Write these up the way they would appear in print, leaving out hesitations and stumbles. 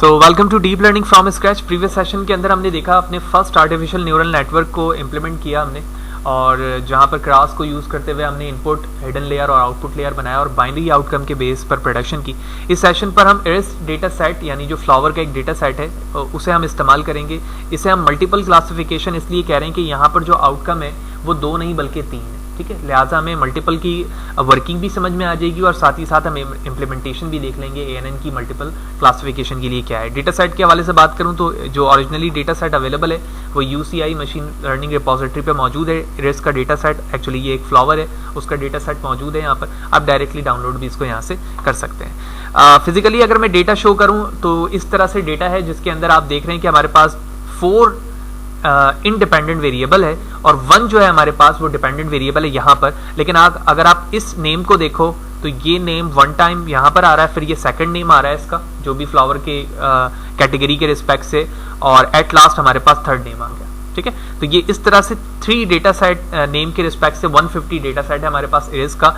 So welcome to deep learning from scratch. Previous session के अंदर हमने देखा अपने फर्स्ट आर्टिफिशियल न्यूरल नेटवर्क को इम्प्लीमेंट किया हमने, और जहाँ पर क्रास को यूज़ करते हुए हमने इनपुट, हिडन लेयर और आउटपुट लेयर बनाया और बाइनरी आउटकम के बेस पर प्रोडक्शन की। इस सेशन पर हम इरिस डेटा सेट यानी जो फ्लावर का एक डेटा सेट है उसे हम इस्तेमाल करेंगे। इसे हम मल्टीपल क्लासिफिकेशन इसलिए कह रहे हैं कि यहाँ पर जो आउटकम है वो 2 नहीं बल्कि 3 है, ठीक है। लिहाजा हमें मल्टीपल की वर्किंग भी समझ में आ जाएगी और साथ ही साथ हम इम्प्लीमेंटेशन भी देख लेंगे ANN की मल्टीपल क्लासिफिकेशन के लिए क्या है। डेटा सेट के हवाले से बात करूं तो जो ओरिजिनली डेटा सेट अवेलेबल है वो UCI मशीन लर्निंग रिपोजिटरी पे मौजूद है। इरिस का डेटा सेट, एक्चुअली ये एक फ्लावर है, उसका डेटा सेट मौजूद है यहाँ पर। आप डायरेक्टली डाउनलोड भी इसको यहाँ से कर सकते हैं। फिजिकली अगर मैं डेटा शो करूँ तो इस तरह से डेटा है जिसके अंदर आप देख रहे हैं कि हमारे पास 4 इंडिपेंडेंट वेरिएबल है और 1 जो है हमारे पास वो डिपेंडेंट वेरिएबल है यहाँ पर। लेकिन अगर आप इस नेम को देखो तो ये नेम 1 टाइम यहाँ पर आ रहा है, फिर ये सेकंड नेम आ रहा है इसका जो भी फ्लावर के कैटेगरी के रिस्पेक्ट से, और एट लास्ट हमारे पास थर्ड नेम आ गया, ठीक है। तो ये इस तरह से 3 डेटा सेट नेम के रिस्पेक्ट से 150 डेटा सेट है हमारे पास इरिस का,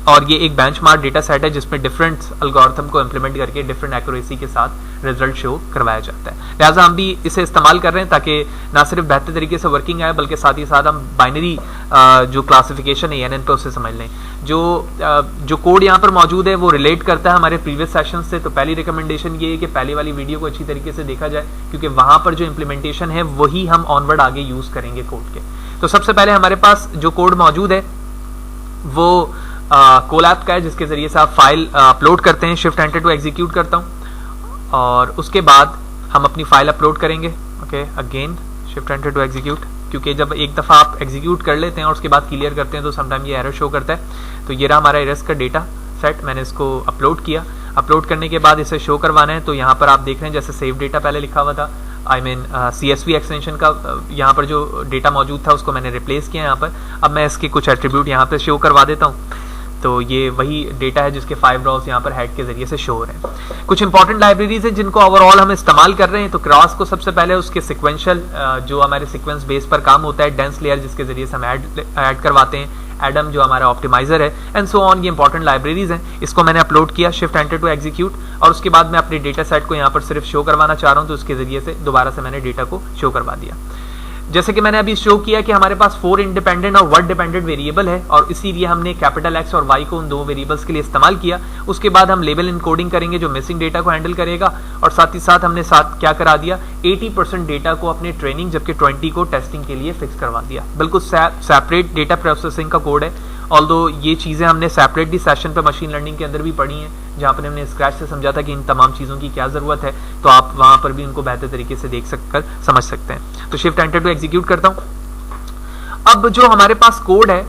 और ये एक बेंचमार्क डेटा सेट है जिसमें डिफरेंट एल्गोरिथम को इम्प्लीमेंट करके डिफरेंट एक्यूरेसी के साथ रिजल्ट शो करवाया जाता है। लिहाजा हम भी इसे इस्तेमाल कर रहे हैं ताकि ना सिर्फ बेहतर तरीके से वर्किंग आए बल्कि साथ ही साथ हम बाइनरी जो क्लासिफिकेशन है ANN पे उसे समझ लें। जो कोड यहाँ पर मौजूद है वो रिलेट करता है हमारे प्रीवियस सेशन से। तो पहली रिकमेंडेशन ये है कि पहले वाली वीडियो को अच्छी तरीके से देखा जाए क्योंकि वहां पर जो इम्प्लीमेंटेशन है वही हम ऑनवर्ड आगे यूज करेंगे कोड के। तो सबसे पहले हमारे पास जो कोड मौजूद है वो कोलैब का है जिसके जरिए से आप फाइल अपलोड करते हैं। शिफ्ट एंटर टू एग्जीक्यूट करता हूँ और उसके बाद हम अपनी फाइल अपलोड करेंगे। Okay, again shift enter to execute, क्योंकि जब एक दफ़ा आप एग्जीक्यूट कर लेते हैं और उसके बाद क्लियर करते हैं तो समटाइम ये एरर शो करता है। तो ये रहा हमारा इरिस का डेटा सेट, मैंने इसको अपलोड किया। अपलोड करने के बाद इसे शो करवाना है तो यहाँ पर आप देख रहे हैं जैसे सेव डेटा पहले लिखा हुआ था, CSV एक्सटेंशन का यहाँ पर जो डेटा मौजूद था उसको मैंने रिप्लेस किया यहाँ पर। अब मैं इसके कुछ एट्रीब्यूट यहाँ पर शो करवा देता हूँ। तो ये वही डेटा है जिसके 5 रॉज यहाँ पर हेड के जरिए से शो हो रहे हैं। कुछ इंपॉर्टेंट लाइब्रेरीज हैं जिनको ओवरऑल हम इस्तेमाल कर रहे हैं। तो क्रॉस को सबसे पहले उसके सिक्वेंशियल जो हमारे सिक्वेंस बेस पर काम होता है, डेंस लेयर जिसके जरिए से हम ऐड करवाते हैं, एडम जो हमारा ऑप्टिमाइजर है, एंड सो ऑन। ये इंपॉर्टेंट लाइब्रेरीज हैं। इसको मैंने अपलोड किया, शिफ्ट एंटर टू एग्जीक्यूट, और उसके बाद मैं अपने डेटा सेट को यहाँ पर सिर्फ शो करवाना चाह रहा हूँ तो उसके जरिए से दोबारा से मैंने डेटा को शो करवा दिया। जैसे कि मैंने अभी शो किया कि हमारे पास 4 इंडिपेंडेंट और 1 डिपेंडेंट वेरिएबल है और इसीलिए हमने कैपिटल X और Y को उन 2 वेरिएबल्स के लिए इस्तेमाल किया। उसके बाद हम लेबल इनकोडिंग करेंगे जो मिसिंग डेटा को हैंडल करेगा, और साथ ही साथ हमने क्या करा दिया, 80% डेटा को अपने ट्रेनिंग जबकि 20 को टेस्टिंग के लिए फिक्स करवा दिया। बिल्कुल सेपरेट डेटा प्रोसेसिंग का कोड है। ऑल्दो ये चीज़ें हमने सेपरेटली सेशन पे मशीन लर्निंग के अंदर भी पढ़ी हैं जहाँ पर हमने स्क्रैच से समझा था कि इन तमाम चीज़ों की क्या ज़रूरत है, तो आप वहाँ पर भी उनको बेहतर तरीके से देख सककर समझ सकते हैं। तो शिफ्ट एंटर टू एग्जीक्यूट करता हूँ। अब जो हमारे पास कोड है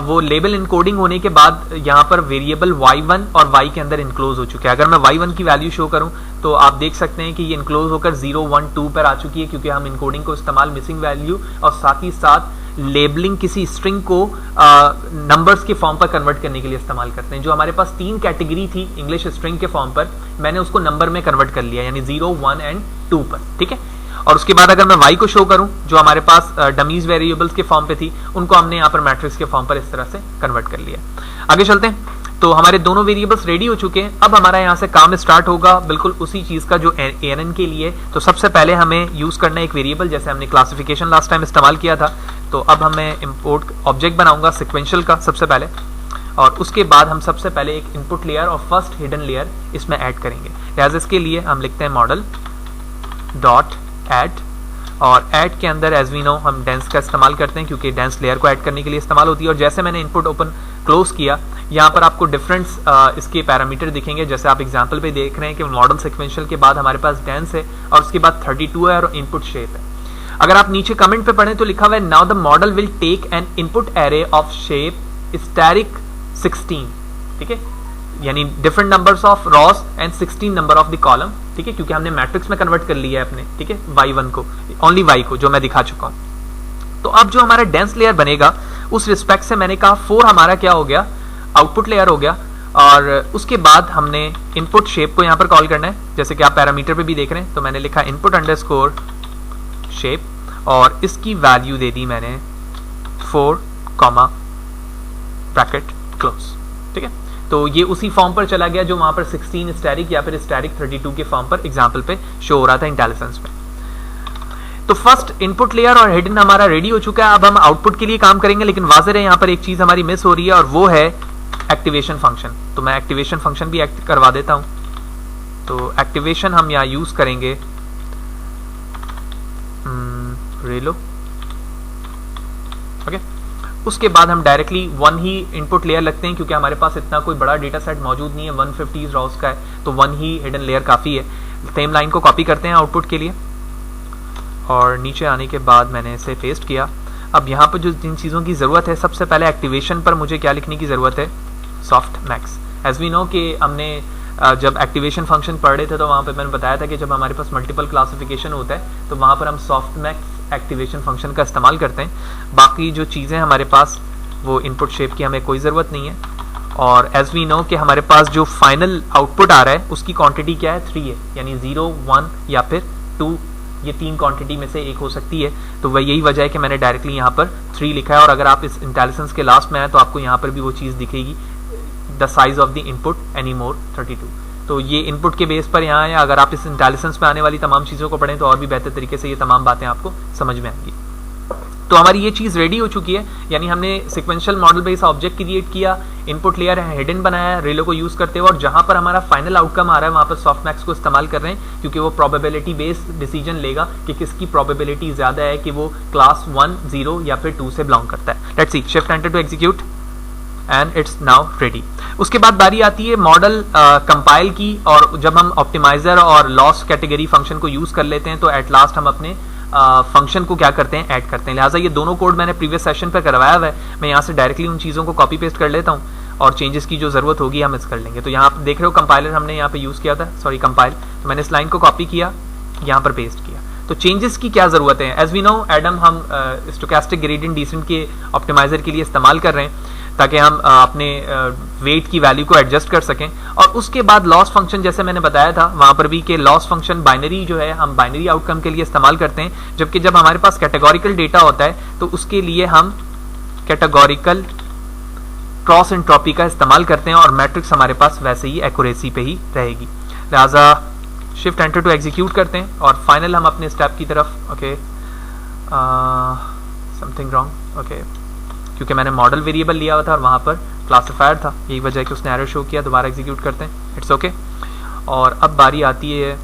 वो लेबल इनकोडिंग होने के बाद यहाँ पर वेरिएबल y1 और y के अंदर इनक्लोज हो चुके हैं। अगर मैं y1 की वैल्यू शो करूँ तो आप देख सकते हैं कि ये इनक्लोज होकर 0, 1, 2 पर आ चुकी है क्योंकि हम इनकोडिंग को इस्तेमाल मिसिंग वैल्यू और साथ ही साथ लेबलिंग किसी स्ट्रिंग को नंबर्स के फॉर्म पर कन्वर्ट करने के लिए इस्तेमाल करते हैं। जो हमारे पास 3 कैटेगरी थी इंग्लिश स्ट्रिंग के फॉर्म पर, मैंने उसको नंबर में कन्वर्ट कर लिया यानी 0, 1 एंड 2 पर, ठीक है। और उसके बाद अगर मैं y को शो करूं जो हमारे पास डमीज वेरिएबल्स के फॉर्म पे थी, उनको हमने यहाँ पर मैट्रिक्स के फॉर्म पर इस तरह से कन्वर्ट कर लिया। आगे चलते हैं। तो हमारे दोनों वेरिएबल्स रेडी हो चुके हैं। अब हमारा यहाँ से काम स्टार्ट होगा बिल्कुल उसी चीज का जो ANN के लिए। तो सबसे पहले हमें यूज करना है एक वेरिएबल, जैसे हमने क्लासिफिकेशन लास्ट टाइम इस्तेमाल किया था। तो अब हमें इंपोर्ट ऑब्जेक्ट बनाऊंगा सिक्वेंशियल का सबसे पहले, और उसके बाद हम सबसे पहले एक इनपुट लेयर और फर्स्ट हिडन लेयर इसमें ऐड करेंगे। लिहाजा इसके लिए हम लिखते हैं मॉडल डॉट ऐड, और ऐड के अंदर एज वी नो हम डेंस का इस्तेमाल करते हैं क्योंकि डेंस लेयर को ऐड करने के लिए इस्तेमाल होती है। और जैसे मैंने इनपुट ओपन क्लोज किया, यहाँ पर आपको डिफरेंट इसके पैरामीटर दिखेंगे। जैसे आप एग्जांपल पे देख रहे हैं कि मॉडल सिक्वेंशियल के बाद हमारे पास डेंस है और उसके बाद 32 है और इनपुट शेप है। अगर आप नीचे कमेंट पे पढ़ें तो लिखा हुआ है now the model will take an input array of shape static 16, ठीक है, यानी different numbers of rows and 16 number of the column, ठीक है, क्योंकि हमने मैट्रिक्स में कन्वर्ट कर लिया है अपने, ठीक है, y1 को, ओनली y को जो मैं दिखा चुका हूं। तो अब जो हमारा डेंस लेयर बनेगा उस रिस्पेक्ट से मैंने कहा 4 हमारा क्या हो गया, आउटपुट लेयर हो गया, और उसके बाद हमने इनपुट शेप को यहाँ पर कॉल करना है जैसे कि आप पैरामीटर पे भी देख रहे हैं। तो मैंने लिखा इनपुट अंडरस्कोर शेप और इसकी वैल्यू दे दी मैंने 4, ब्रैकेट क्लोज, ठीक है। तो ये उसी फॉर्म पर चला गया जो वहां पर 16 स्टैटिक या फिर स्टैटिक 32 के फॉर्म पर एग्जाम्पल पे शो हो रहा था इंटेलिजेंस में। तो फर्स्ट इनपुट लेयर और हिडन हमारा रेडी हो चुका है। अब हम आउटपुट के लिए काम करेंगे, लेकिन वाज़ेह है यहाँ पर एक चीज हमारी मिस हो रही है और वो है एक्टिवेशन फंक्शन। तो मैं एक्टिवेशन फंक्शन भी एक्ट करवा देता हूं। तो एक्टिवेशन हम यहाँ यूज करेंगे रेलो, ओके। उसके बाद हम डायरेक्टली 1 ही इनपुट लेयर लगते हैं, क्योंकि हमारे पास इतना कोई बड़ा डेटा सेट मौजूद नहीं है, 150 रॉस का है, तो 1 ही हिडन लेयर काफी है। सेम लाइन को कॉपी करते हैं आउटपुट के लिए और नीचे आने के बाद मैंने इसे पेस्ट किया। अब यहाँ पर जो जिन चीज़ों की ज़रूरत है, सबसे पहले एक्टिवेशन पर मुझे क्या लिखने की ज़रूरत है, softmax. As we know कि हमने जब एक्टिवेशन फंक्शन पढ़ रहे थे तो वहाँ पे मैंने बताया था कि जब हमारे पास मल्टीपल क्लासिफिकेशन होता है तो वहाँ पर हम सॉफ्ट मैक्स एक्टिवेशन फंक्शन का इस्तेमाल करते हैं। बाकी जो चीज़ें हमारे पास वो इनपुट शेप की हमें कोई ज़रूरत नहीं है। और एज वी नो कि हमारे पास जो फाइनल आउटपुट आ रहा है उसकी क्वांटिटी क्या है, 3 है, यानी 0, 1 या फिर 2, ये 3 क्वांटिटी में से एक हो सकती है। तो वह यही वजह है कि मैंने डायरेक्टली यहाँ पर 3 लिखा है। और अगर आप इस इंटेलिजेंस के लास्ट में आए तो आपको यहाँ पर भी वो चीज़ दिखेगी, the size of the input any more 32। तो ये इनपुट के बेस पर यहाँ है। अगर आप इस इंटेलिजेंस में आने वाली तमाम चीज़ों को पढ़ें तो और भी बेहतर तरीके से ये तमाम बातें आपको समझ में आएंगी। तो हमारी ये चीज़ रेडी हो चुकी है, यानी हमने sequential model based object create किया, इनपुट लेयर हिडन बनाया रेलो को यूज करते हुए, और जहां पर हमारा फाइनल आउटकम आ रहा है वहां पर सॉफ्टमैक्स को इस्तेमाल कर रहे हैं, क्योंकि वो प्रोबेबिलिटी बेस्ड डिसीजन लेगा कि किसकी प्रोबेबिलिटी ज्यादा है कि वो क्लास 1, 0 या फिर 2 से बिलोंग करता है। Let's see, shift enter to execute and it's now ready. उसके बाद बारी आती है मॉडल कंपाइल की, और जब हम ऑप्टिमाइजर और लॉस कैटेगरी फंक्शन को यूज कर लेते हैं तो एट लास्ट हम अपने फंक्शन को क्या करते हैं, ऐड करते हैं। लिहाजा ये दोनों कोड मैंने प्रीवियस सेशन पर करवाया हुआ है, मैं यहाँ से डायरेक्टली उन चीज़ों को कॉपी पेस्ट कर लेता हूँ और चेंजेस की जो जरूरत होगी हम इस कर लेंगे। तो यहाँ आप देख रहे हो कंपाइलर हमने यहाँ पे यूज किया था, सॉरी कंपाइल, तो मैंने इस लाइन को कॉपी किया, यहाँ पर पेस्ट किया। तो चेंजेस की क्या जरूरत है, एज वी नो एडम हम स्टोकेस्टिक ग्रेडियंट डिसेंट के ऑप्टिमाइजर के लिए इस्तेमाल कर रहे हैं ताकि हम अपने वेट की वैल्यू को एडजस्ट कर सकें। और उसके बाद लॉस फंक्शन, जैसे मैंने बताया था वहां पर भी कि लॉस फंक्शन बाइनरी जो है हम बाइनरी आउटकम के लिए इस्तेमाल करते हैं, जबकि जब हमारे पास कैटेगोरिकल डेटा होता है तो उसके लिए हम कैटेगोरिकल क्रॉस एंट्रोपी का इस्तेमाल करते हैं और मैट्रिक्स हमारे पास वैसे ही एक्यूरेसी पे ही रहेगी। लिहाजा शिफ्ट एंटर टू एग्जीक्यूट करते हैं और फाइनल हम अपने स्टेप की तरफ, ओके समथिंग रॉन्ग, ओके, क्योंकि मैंने मॉडल वेरिएबल लिया हुआ था और वहां पर क्लासिफायर था, यही वजह है कि उसने एरर शो किया। दोबारा एग्जीक्यूट करते हैं, इट्स ओके। और अब बारी आती है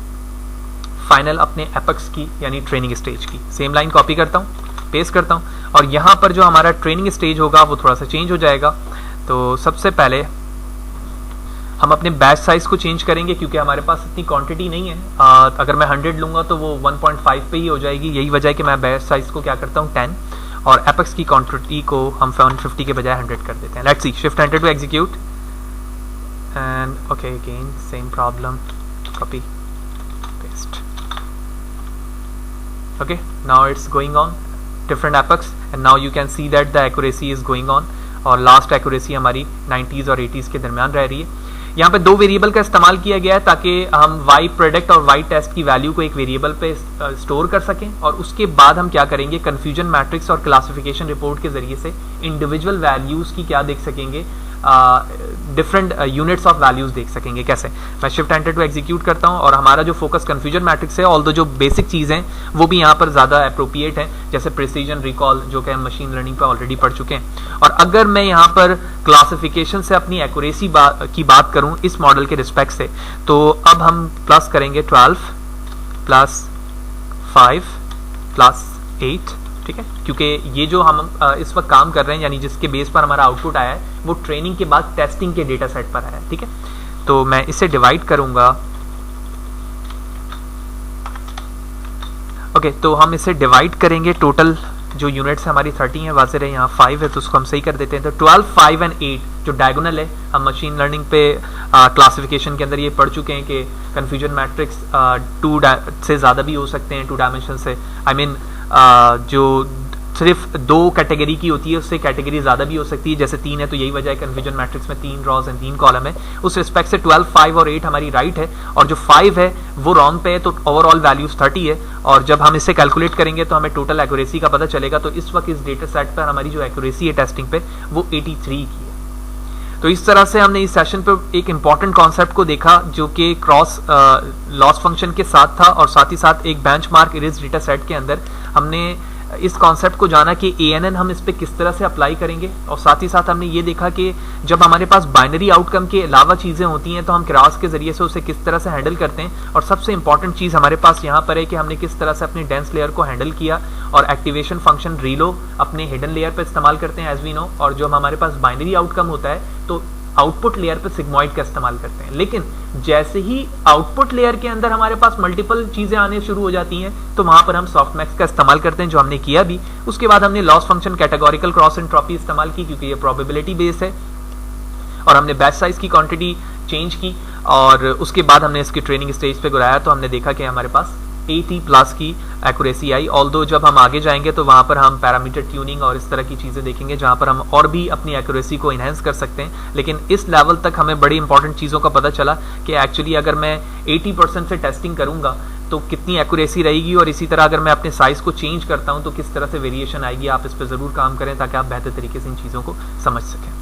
फाइनल अपने एपेक्स की, यानी ट्रेनिंग स्टेज की। सेम लाइन कॉपी करता हूँ, पेस्ट करता हूँ, और यहाँ पर जो हमारा ट्रेनिंग स्टेज होगा वो थोड़ा सा चेंज हो जाएगा। तो सबसे पहले हम अपने बैच साइज को चेंज करेंगे, क्योंकि हमारे पास इतनी क्वांटिटी नहीं है। अगर मैं 100 लूंगा तो वो 1.5 पे ही हो जाएगी, यही वजह है कि मैं बैच साइज को क्या करता हूँ 10, और एपेक्स की क्वांटिटी को हम 150 के बजाय 100 कर देते हैं। Let's see, shift enter to execute and okay again same problem, copy paste, okay now it's going on different epochs and now you can see that the accuracy is going on, और last accuracy हमारी 90s और 80s के दरमियान रह रही है। यहाँ पे 2 वेरिएबल का इस्तेमाल किया गया है ताकि हम y प्रोडक्ट और y टेस्ट की वैल्यू को एक वेरिएबल पे स्टोर कर सकें, और उसके बाद हम क्या करेंगे, कंफ्यूजन मैट्रिक्स और क्लासिफिकेशन रिपोर्ट के जरिए से इंडिविजुअल वैल्यूज की क्या देख सकेंगे, डिफरेंट यूनिट्स ऑफ वैल्यूज देख सकेंगे। कैसे, मैं शिफ्ट एंटर टू एग्जीक्यूट करता हूं, और हमारा जो फोकस कंफ्यूजन मैट्रिक्स है, ऑल्दो जो बेसिक चीज़ हैं वो भी यहाँ पर ज़्यादा अप्रोप्रिएट है, जैसे प्रिसीजन रिकॉल जो कि हम मशीन लर्निंग पर ऑलरेडी पढ़ चुके हैं। और अगर मैं यहाँ पर क्लासिफिकेशन से अपनी एक्यूरेसी की बात करूँ इस मॉडल के रिस्पेक्ट से, तो अब हम प्लस करेंगे 12 + 5 + 8, ठीक है, क्योंकि ये जो हम इस वक्त काम कर रहे हैं, यानी जिसके बेस पर हमारा आउटपुट आया है वो ट्रेनिंग के बाद टेस्टिंग के डेटा सेट पर आया है, ठीक है। तो मैं इसे डिवाइड करूंगा, ओके, तो हम इसे डिवाइड करेंगे, टोटल जो यूनिट्स हमारी 30 है, वाज़ेह है यहाँ 5 है तो उसको हम सही कर देते हैं। तो 12, 5 और 8 जो डायगोनल है, हम मशीन लर्निंग पे क्लासिफिकेशन के अंदर ये पढ़ चुके हैं कि कन्फ्यूजन मैट्रिक्स 2 से ज़्यादा भी हो सकते हैं, 2 डायमेंशन से, आई मीन जो सिर्फ 2 कैटेगरी की होती है उससे कैटेगरी ज़्यादा भी हो सकती है, जैसे 3 है तो यही वजह है कन्फ्यूजन मैट्रिक्स में 3 रॉज एंड 3 कॉलम है। उस रिस्पेक्ट से 12, 5 और 8 हमारी राइट है, और जो 5 है वो रॉन्ग पे है, तो ओवरऑल वैल्यूज 30 है, और जब हम इसे कैलकुलेट करेंगे तो हमें टोटल एक्यूरेसी का पता चलेगा। तो इस वक्त इस डेटा सेट पर हमारी जो एक्यूरेसी है टेस्टिंग पे वो 83 की है। तो इस तरह से हमने इस सेशन पे एक इम्पॉर्टेंट कॉन्सेप्ट को देखा जो कि क्रॉस लॉस फंक्शन के साथ था, और साथ ही साथ एक बेंचमार्क इरेज डेटा सेट के अंदर हमने इस कॉन्सेप्ट को जाना कि ANN हम इस पे किस तरह से अप्लाई करेंगे, और साथ ही साथ हमने ये देखा कि जब हमारे पास बाइनरी आउटकम के अलावा चीज़ें होती हैं तो हम क्रॉस के जरिए से उसे किस तरह से हैंडल करते हैं। और सबसे इंपॉर्टेंट चीज़ हमारे पास यहाँ पर है कि हमने किस तरह से अपनी डेंस लेयर को हैंडल किया और एक्टिवेशन फंक्शन रीलो अपने हिडन लेयर पर इस्तेमाल करते हैं एज वी नो, और जो हमारे पास बाइनरी आउटकम होता है तो आउटपुट लेयर पे सिग्मॉइड का इस्तेमाल करते हैं। लेकिन जैसे ही आउटपुट लेयर के अंदर हमारे पास मल्टीपल चीजें आने शुरू हो जाती हैं तो वहां पर हम सॉफ्टमैक्स का इस्तेमाल करते हैं, जो हमने किया भी। उसके बाद हमने loss function categorical cross entropy इस्तेमाल की क्योंकि ये प्रोबेबिलिटी बेस्ड है, और हमने बैच साइज की क्वांटिटी चेंज की, और उसके बाद हमने इसकी ट्रेनिंग स्टेज पे गिराया तो हमने देखा कि हमारे पास 80+ की एक्यूरेसी आई। ऑल्दो जब हम आगे जाएंगे तो वहाँ पर हम पैरामीटर ट्यूनिंग और इस तरह की चीज़ें देखेंगे जहाँ पर हम और भी अपनी एक्यूरेसी को इन्हेंस कर सकते हैं। लेकिन इस लेवल तक हमें बड़ी इंपॉर्टेंट चीज़ों का पता चला कि एक्चुअली अगर मैं 80% से टेस्टिंग करूँगा तो कितनी एक्यूरेसी रहेगी, और इसी तरह अगर मैं अपने साइज़ को चेंज करता हूँ तो किस तरह से वेरिएशन आएगी। आप इस पर ज़रूर काम करें ताकि आप बेहतर तरीके से इन चीज़ों को समझ सकें।